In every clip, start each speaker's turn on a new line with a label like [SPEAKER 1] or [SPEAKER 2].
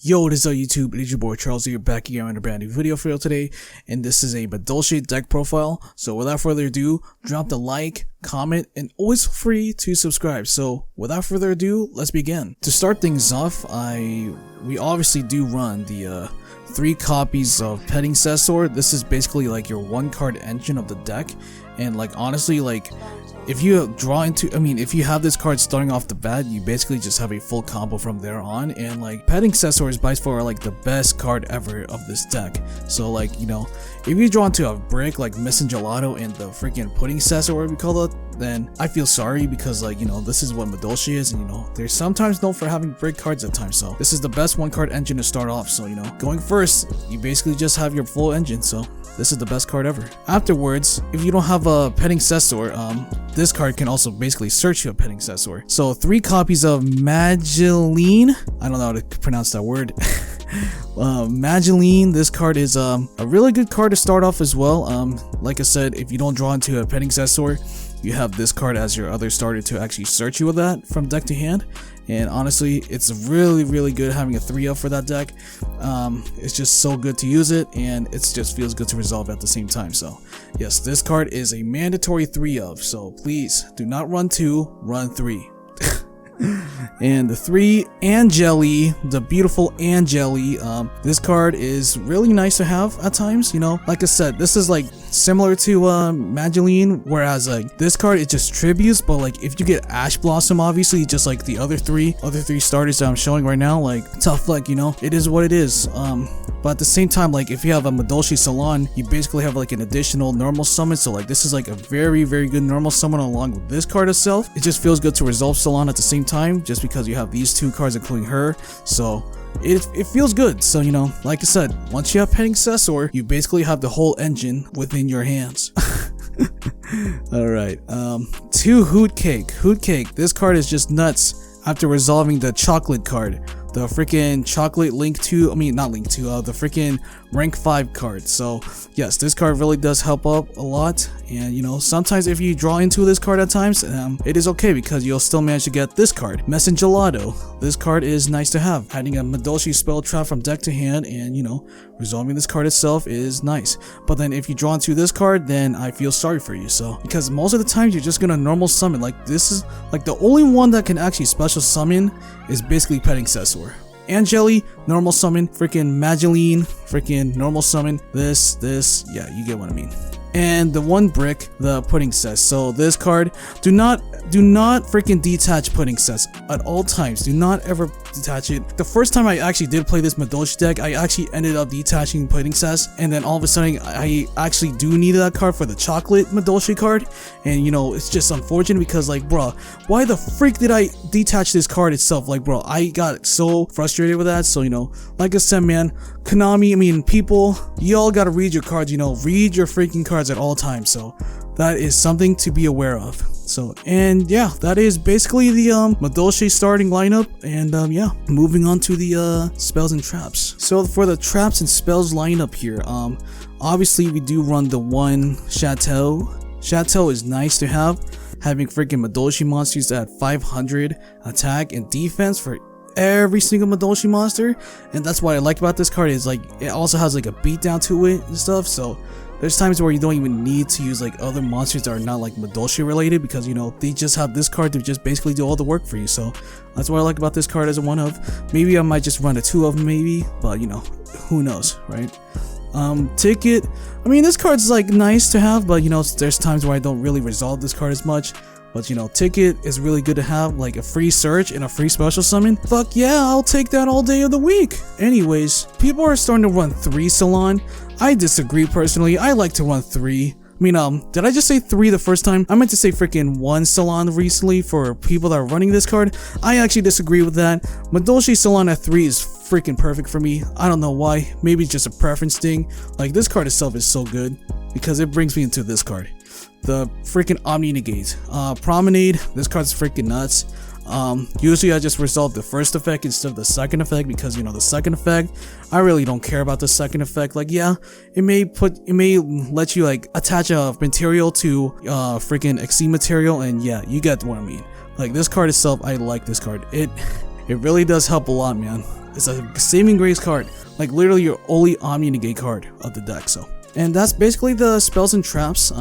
[SPEAKER 1] Yo, what is up YouTube? It is your boy Charles here, back again on a brand new video for you today, and this is a Madolche deck profile. So without further ado, drop the like, comment, and always feel free to subscribe. So without further ado, let's begin. To start things off, we obviously do run the 3 copies of Petting Cestor. This is basically like your 1-card engine of the deck, and like honestly, like if you draw into, if you have this card starting off the bat, you basically just have a full combo from there on. And like Petting Cestor is by far like the best card ever of this deck. So like, you know, if you draw into a brick like Missing Gelato and the freaking Pudding Cestor, whatever we call it, then I feel sorry, because like, you know, this is what Madolche is, and you know, they're sometimes known for having brick cards at times. So this is the best 1-card engine to start off. So, you know, going first, you basically just have your full engine. So this is the best card ever. Afterwards, if you don't have a Petting Cestor, this card can also basically search you a Petting Cestor. So 3 copies of Madolche. I don't know how to pronounce that word. Madolche. This card is a really good card to start off as well. Like I said, if you don't draw into a Petting Cestor, you have this card as your other starter to actually search you with that from deck to hand. And honestly, it's really good having a 3-up for that deck. It's just so good to use it, and it just feels good to resolve at the same time. So yes, this card is a mandatory 3-up, so please do not run 2, run 3. And the 3 Angeli, the beautiful Angeli, this card is really nice to have at times. You know, like I said, this is like similar to Madolche, whereas like this card, it just tributes, but like if you get Ash Blossom, obviously just like the other three starters that I'm showing right now, like tough luck, you know, it is what it is. But at the same time, like if you have a Madolche Salon, you basically have like an additional normal summon. So like this is like a very good normal summon along with this card itself. It just feels good to resolve Salon at the same time, just because you have these 2 cards including her. So it feels good. So, you know, like I said, once you have Petting Cestor, you basically have the whole engine within your hands. Alright, 2 Hoot Cake. Hoot Cake, this card is just nuts after resolving the chocolate card. The freaking chocolate link to, not link to, the freaking rank 5 card. So yes, this card really does help up a lot. And you know, sometimes if you draw into this card at times, it is okay, because you'll still manage to get this card, Missing Gelato. This card is nice to have. Adding a Madolche spell trap from deck to hand, and you know, resolving this card itself is nice. But then if you draw into this card, then I feel sorry for you. So because most of the times you're just gonna normal summon. Like this is like the only one that can actually special summon is basically Petting Cestor. Angeli, normal summon. Freaking Madolche, freaking normal summon. This, yeah, you get what I mean. And the 1 brick, the Pudding Cestor. So this card, do not freaking detach Pudding Cestor at all times. Do not ever detach it. The first time I actually did play this Madolche deck, I actually ended up detaching Pudding Cestor, and then all of a sudden I actually do need that card for the chocolate Madolche card. And you know, it's just unfortunate, because like, bro, why the freak did I detach this card itself? Like, bro, I got so frustrated with that. So you know, like I said, man, Konami, people, y'all gotta read your cards. You know, read your freaking cards at all times. So that is something to be aware of. So, and yeah, that is basically the Madolche starting lineup. And yeah, moving on to the spells and traps. So for the traps and spells lineup here, obviously we do run the 1 Chateau. Chateau is nice to have, having freaking Madolche monsters at 500 attack and defense for every single Madolche monster. And that's what I like about this card, is like it also has like a beatdown to it and stuff. So there's times where you don't even need to use like other monsters that are not like Madolche related, because you know, they just have this card to just basically do all the work for you. So that's what I like about this card as a 1-of. Maybe I might just run a 2-of maybe, but you know, who knows, right? Ticket, this card's like nice to have, but you know, there's times where I don't really resolve this card as much. But you know, Ticket is really good to have, like a free search and a free special summon. Fuck yeah, I'll take that all day of the week. Anyways, people are starting to run 3 Salon. I disagree personally. I like to run 3. Did I just say 3 the first time? I meant to say freaking 1 Salon recently for people that are running this card. I actually disagree with that. Madolche Salon at 3 is freaking perfect for me. I don't know why. Maybe it's just a preference thing. Like, this card itself is so good because it brings me into this card. The freaking Omni Negate. Promenade. This card's freaking nuts. Usually I just resolve the first effect instead of the second effect, because you know, the second effect, I really don't care about the second effect. Like, yeah, it may let you like attach a material to freaking Xe material, and yeah, you get what I mean. Like, this card itself, I like this card. It really does help a lot, man. It's a saving grace card, like literally your only Omni Negate card of the deck. So, and that's basically the spells and traps.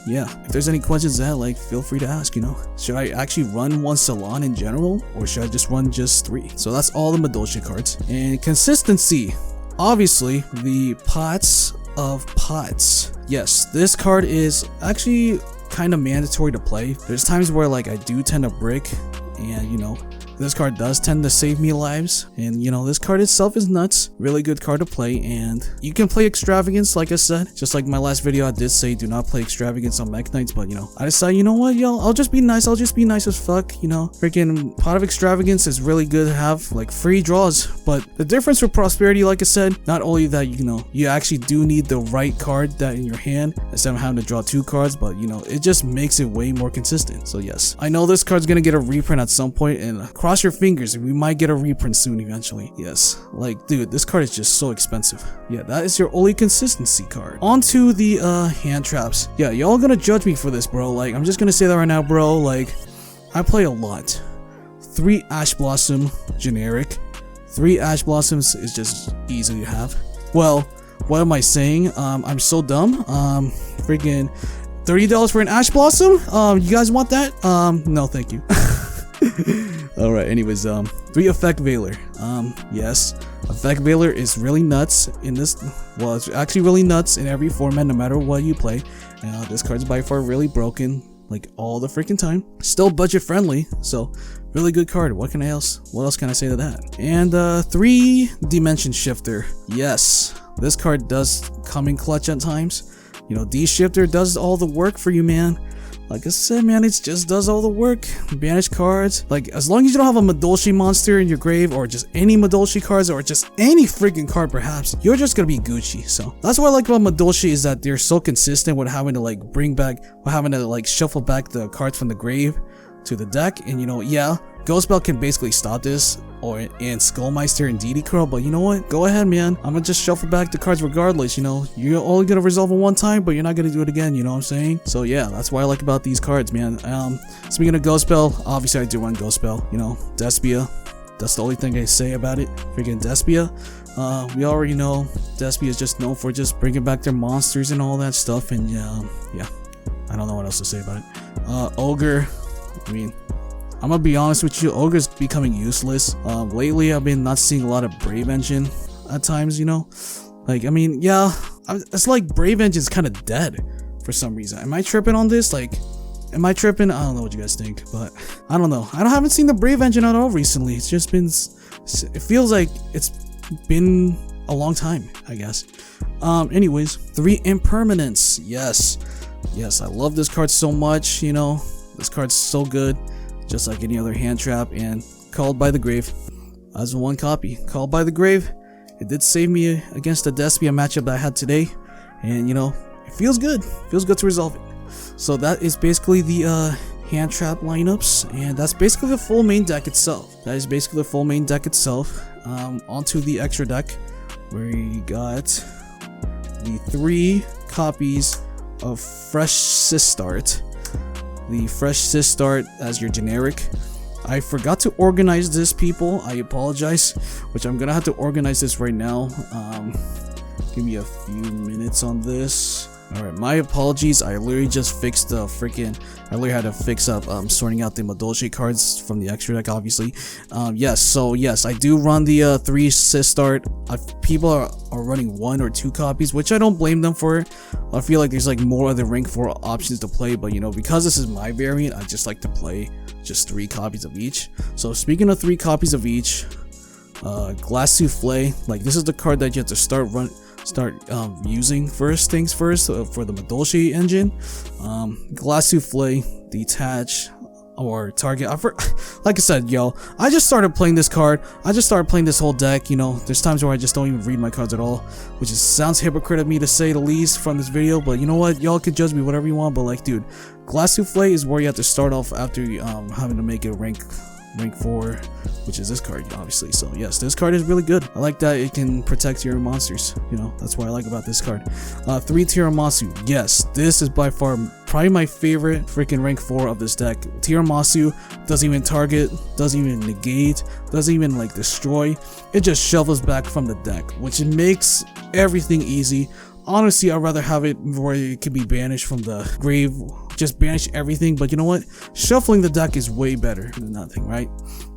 [SPEAKER 1] Yeah, if there's any questions that like, feel free to ask, you know. Should I actually run one Salon in general, or should I just run just 3? So that's all the Madolche cards. And consistency, obviously the Pots of Pots. Yes, this card is actually kind of mandatory to play. There's times where like I do tend to brick, and you know, this card does tend to save me lives, and you know, this card itself is nuts. Really good card to play, and you can play Extravagance, like I said. Just like my last video, I did say do not play Extravagance on Mech Knights, but you know, I decided, you know what, yo, I'll just be nice as fuck, you know. Freaking Pot of Extravagance is really good to have, like free draws, but the difference with Prosperity, like I said, not only that, you know, you actually do need the right card that in your hand instead of having to draw 2 cards, but you know, it just makes it way more consistent. So yes, I know this card's gonna get a reprint at some point, and cross your fingers, we might get a reprint soon eventually. Yes, like dude, this card is just so expensive. Yeah, that is your only consistency card. On to the hand traps. Yeah, y'all gonna judge me for this, bro. Like, I'm just gonna say that right now, bro. Like, I play a lot. 3 Ash Blossom generic. 3 Ash Blossoms is just easy to have. Well, what am I saying? I'm so dumb. Freaking $30 for an Ash Blossom? You guys want that? No, thank you. Alright, anyways, 3 Effect Veiler. Yes, Effect Veiler is really nuts in this. Well, it's actually really nuts in every format, no matter what you play. This card's by far really broken, like all the freaking time. Still budget friendly, so really good card. What else can I say to that? And 3 Dimension Shifter. Yes, this card does come in clutch at times. You know, D-Shifter does all the work for you, man. Like I said, man, it just does all the work. Banish cards. Like, as long as you don't have a Madolche monster in your grave, or just any Madolche cards, or just any freaking card perhaps, you're just gonna be Gucci. So that's what I like about Madolche, is that they're so consistent with having to like shuffle back the cards from the grave to the deck. And you know, yeah, Ghost Belt can basically stop this, and Skullmeister and DD Curl, but you know what? Go ahead, man. I'm gonna just shuffle back the cards regardless, you know. You're only gonna resolve it one time, but you're not gonna do it again, you know what I'm saying? So yeah, that's what I like about these cards, man. Speaking of Ghost Belt, obviously I do run Ghost Belt, you know. Despia, that's the only thing I say about it. Freaking Despia. We already know Despia is just known for just bringing back their monsters and all that stuff, and yeah, I don't know what else to say about it. Ogre, I mean, I'm gonna be honest with you, Ogre's becoming useless. Lately I've been not seeing a lot of Brave Engine at times, you know? Like, I mean, yeah, it's like Brave Engine's kind of dead for some reason. Am I tripping on this? Like, am I tripping? I don't know what you guys think, but I don't know. I haven't seen the Brave Engine at all recently. It's just been, it feels like it's been a long time, I guess. Anyways, 3 Impermanence. Yes, I love this card so much, you know? This card's so good. Just like any other hand trap. And Called by the Grave as 1 copy. Called by the Grave, it did save me against the Despia matchup that I had today, and you know, it feels good to resolve it. So that is basically the hand trap lineups, and that's basically the full main deck itself. Onto the extra deck, where you got the 3 copies of Fresh Sistart. The Fresh Sistart as your generic. I forgot to organize this, people. I apologize, which I'm gonna have to organize this right now. Give me a few minutes on this. Alright, my apologies. I literally just fixed the I literally had to fix up sorting out the Madolche cards from the extra deck, obviously. Yes, I do run the 3 Sistart. People are running 1 or 2 copies, which I don't blame them for. I feel like there's like more other rank 4 options to play, but you know, because this is my variant, I just like to play just 3 copies of each. So speaking of 3 copies of each, Glass Souffle, like this is the card that you have to start using first things first for the Madolche engine. Glass Souffle, Detach, or Target. Like I said, yo, I just started playing this card. I just started playing this whole deck, you know. There's times where I just don't even read my cards at all, which sounds hypocrite of me to say the least from this video, but you know what, y'all can judge me whatever you want, but like, dude, Glass Souffle is where you have to start off after having to make it rank 4, which is this card, obviously. So yes, this card is really good. I like that it can protect your monsters, you know. That's what I like about this card. 3 Tiramasu. Yes, this is by far probably my favorite freaking rank 4 of this deck. Tiramasu doesn't even target, doesn't even negate, doesn't even like destroy. It just shovels back from the deck, which makes everything easy. Honestly, I'd rather have it where it can be banished from the grave, just banish everything, but you know what? Shuffling the deck is way better than nothing, right?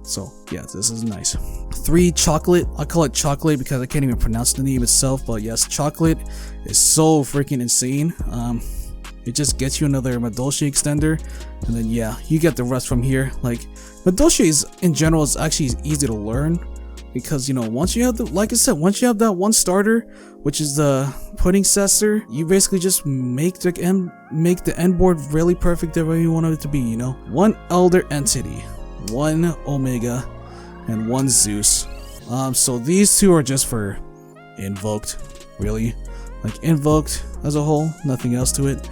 [SPEAKER 1] So yeah, this is nice. 3 chocolate. I call it chocolate because I can't even pronounce the name itself, but yes, chocolate is so freaking insane. It just gets you another Madolche extender, and then yeah, you get the rest from here. Like, Madolche is in general is actually easy to learn, because you know, once you have the, like I said, once you have that one starter, which is the pudding cessor, you basically just make the end board really perfect the way you want it to be, you know. 1 elder entity, 1 omega, and 1 Zeus. So these 2 are just for invoked, really. Like, invoked as a whole, nothing else to it.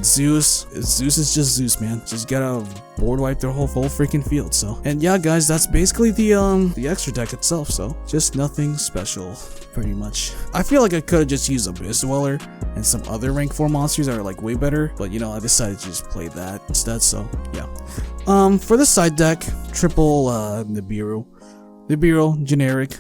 [SPEAKER 1] Zeus is just Zeus, man. Just gotta board wipe their whole freaking field. So, and yeah, guys, that's basically the extra deck itself. So, just nothing special, pretty much. I feel like I could have just used Abyss Dweller and some other rank 4 monsters that are like way better, but you know, I decided to just play that instead. So, yeah. For the side deck, triple Nibiru, generic.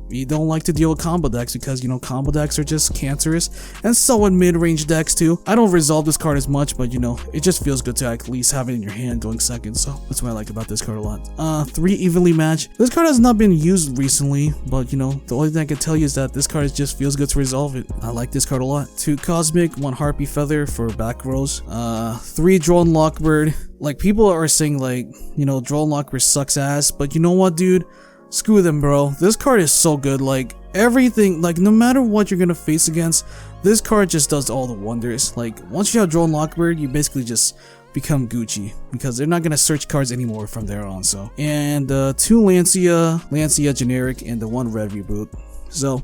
[SPEAKER 1] We don't like to deal with combo decks because, you know, combo decks are just cancerous, and so in mid-range decks too. I don't resolve this card as much, but you know, it just feels good to at least have it in your hand going second, so that's what I like about this card a lot. 3 evenly matched. This card has not been used recently, but you know, the only thing I can tell you is that this card just feels good to resolve it. I like this card a lot. 2 cosmic, 1 harpy feather for back rows. 3 drone lockbird. Like, people are saying like, you know, drone lockbird sucks ass, but you know what, dude? Screw them, bro. This card is so good. Like, everything, like, no matter what you're gonna face against, this card just does all the wonders. Like, once you have Drone Lockbird, you basically just become Gucci, because they're not gonna search cards anymore from there on. So, and 2 Lancia generic, and the 1 red reboot. So,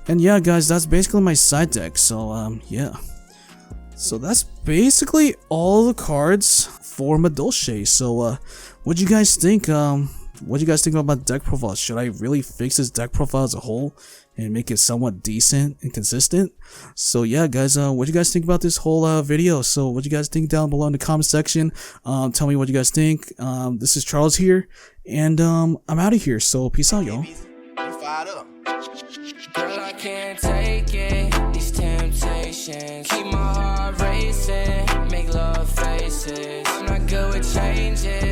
[SPEAKER 1] and yeah, guys, that's basically my side deck. So, yeah. So that's basically all the cards for Madolche. So, what do you guys think? What do you guys think about deck profile? Should I really fix this deck profile as a whole and make it somewhat decent and consistent? So yeah, guys, what do you guys think about this whole video? So what do you guys think down below in the comment section? Tell me what you guys think. This is Charles here, and I'm out of here. So peace out, y'all. Girl, I can't take it, these temptations. Keep my heart racing, make love faces. I'm not good with changes.